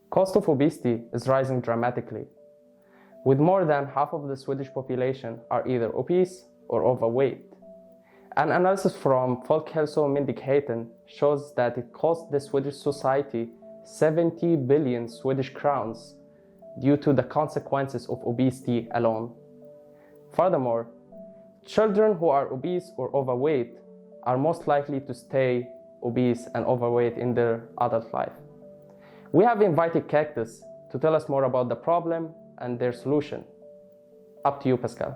Cost of obesity is rising dramatically, with more than half of the Swedish population are either obese or overweight. An analysis from Folkhälsomyndigheten shows that it cost the Swedish society 70 billion Swedish crowns due to the consequences of obesity alone. Furthermore, children who are obese or overweight are most likely to stay obese and overweight in their adult life. We have invited Cactus to tell us more about the problem and their solution. Up to you, Pascal.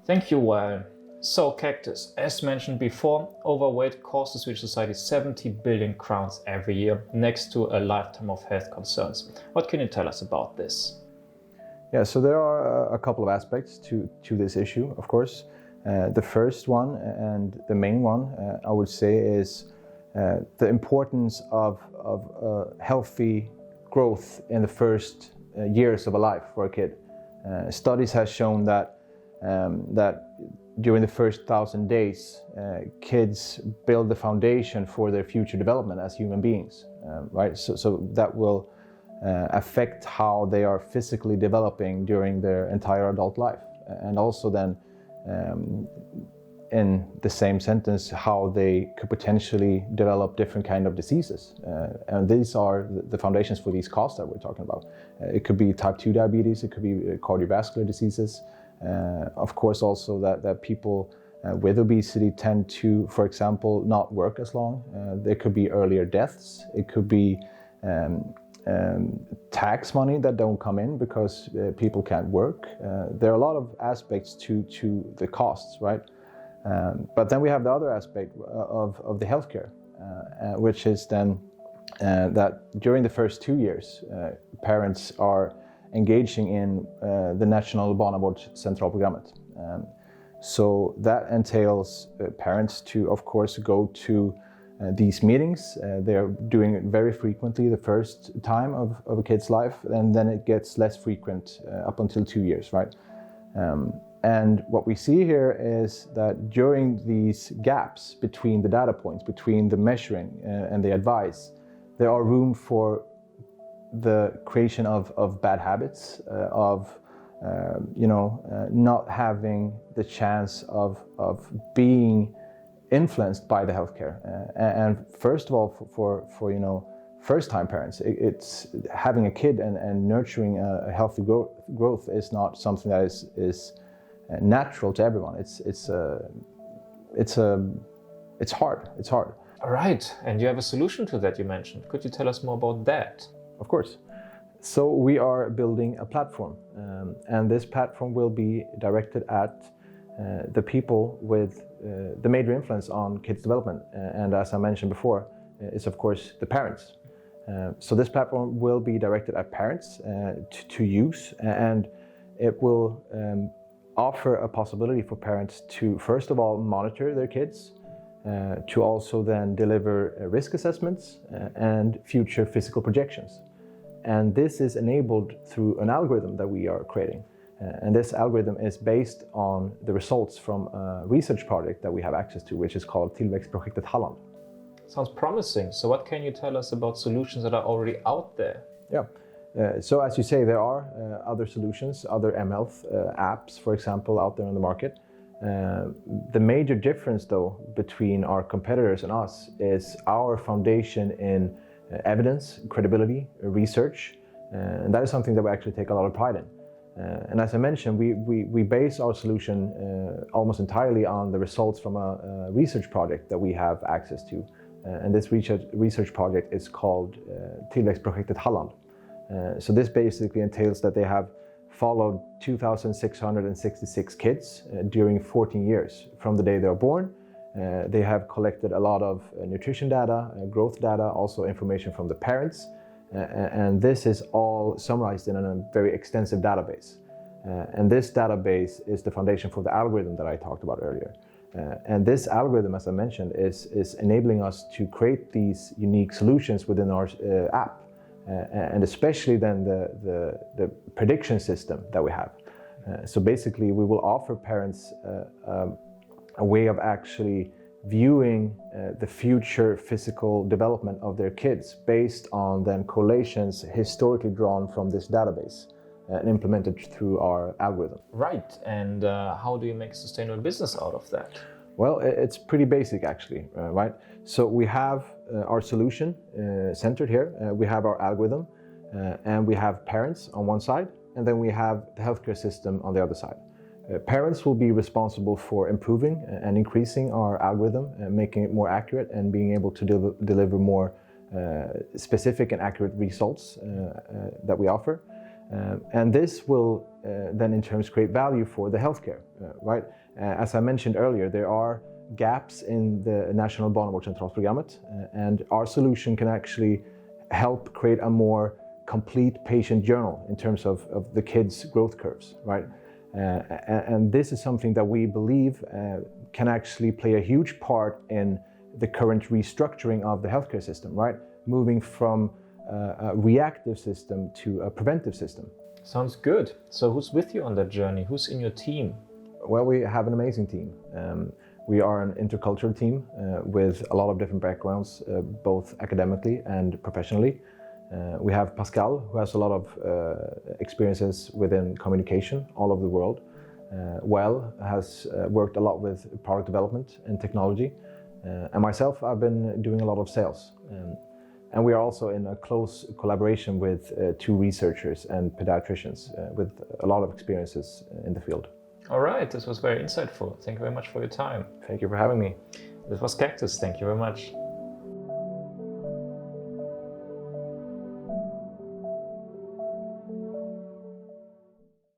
Thank you, Wael. So, Cactus, as mentioned before, overweight costs the Swedish society 70 billion crowns every year, next to a lifetime of health concerns. What can you tell us about this? Yeah, so there are a couple of aspects to this issue, of course. The first one and the main one, I would say, is the importance of healthy growth in the first years of a life for a kid. Studies have shown that during the first 1,000 days, kids build the foundation for their future development as human beings, right? So that will affect how they are physically developing during their entire adult life. And also then, in the same sentence, how they could potentially develop different kind of diseases. And these are the foundations for these costs that we're talking about. It could be type 2 diabetes, it could be cardiovascular diseases. Of course, also that people with obesity tend to, for example, not work as long. There could be earlier deaths. It could be tax money that don't come in because people can't work. There are a lot of aspects to the costs, right? But then we have the other aspect of the healthcare, which is then that during the first 2 years, parents are engaging in the National Barnavårdscentralprogrammet. So that entails parents to, of course, go to these meetings. They're doing it very frequently the first time of a kid's life, and then it gets less frequent up until 2 years, right? And what we see here is that during these gaps between the data points, between the measuring and the advice, there are room for the creation of bad habits, not having the chance of being influenced by the healthcare. And first of all, for first-time parents, it's having a kid and nurturing a healthy growth is not something that is natural to everyone. It's hard. It's hard. All right, and you have a solution to that you mentioned. Could you tell us more about that? Of course. So we are building a platform, and this platform will be directed at the people with the major influence on kids' development. And as I mentioned before, it's of course the parents. So this platform will be directed at parents to use, and it will offer a possibility for parents to, first of all, monitor their kids, to also then deliver risk assessments and future physical projections. And this is enabled through an algorithm that we are creating. And this algorithm is based on the results from a research project that we have access to, which is called Tillväxtprojektet Halland. Sounds promising. So what can you tell us about solutions that are already out there? Yeah. So as you say, there are other solutions, other mHealth apps, for example, out there on the market. The major difference, though, between our competitors and us is our foundation in evidence, credibility, research, and that is something that we actually take a lot of pride in. And as I mentioned, we base our solution almost entirely on the results from a research project that we have access to. And this research project is called Tillväxtprojektet Halland. So this basically entails that they have followed 2,666 kids during 14 years from the day they are born. They have collected a lot of nutrition data, growth data, also information from the parents. And this is all summarized in a very extensive database. And this database is the foundation for the algorithm that I talked about earlier. And this algorithm, as I mentioned, is enabling us to create these unique solutions within our app. And especially then the prediction system that we have. So basically we will offer parents a way of actually viewing the future physical development of their kids based on then correlations historically drawn from this database and implemented through our algorithm. Right, and how do you make a sustainable business out of that? Well, it's pretty basic actually, right? So we have our solution centered here, we have our algorithm, and we have parents on one side, and then we have the healthcare system on the other side. Parents will be responsible for improving and increasing our algorithm, making it more accurate and being able to deliver more specific and accurate results that we offer. And this will then in turn create value for the healthcare, right? As I mentioned earlier, there are gaps in the national barnavårdscentralsprogrammet, and our solution can actually help create a more complete patient journal in terms of the kids' growth curves, right? And this is something that we believe can actually play a huge part in the current restructuring of the healthcare system, right? Moving from a reactive system to a preventive system. Sounds good. So who's with you on that journey? Who's in your team? Well, we have an amazing team. We are an intercultural team with a lot of different backgrounds, both academically and professionally. We have Pascal, who has a lot of experiences within communication all over the world. Well has worked a lot with product development and technology. And myself, I've been doing a lot of sales. And we are also in a close collaboration with two researchers and pediatricians with a lot of experiences in the field. All right, this was very insightful. Thank you very much for your time. Thank you for having me. This was Cactus. Thank you very much.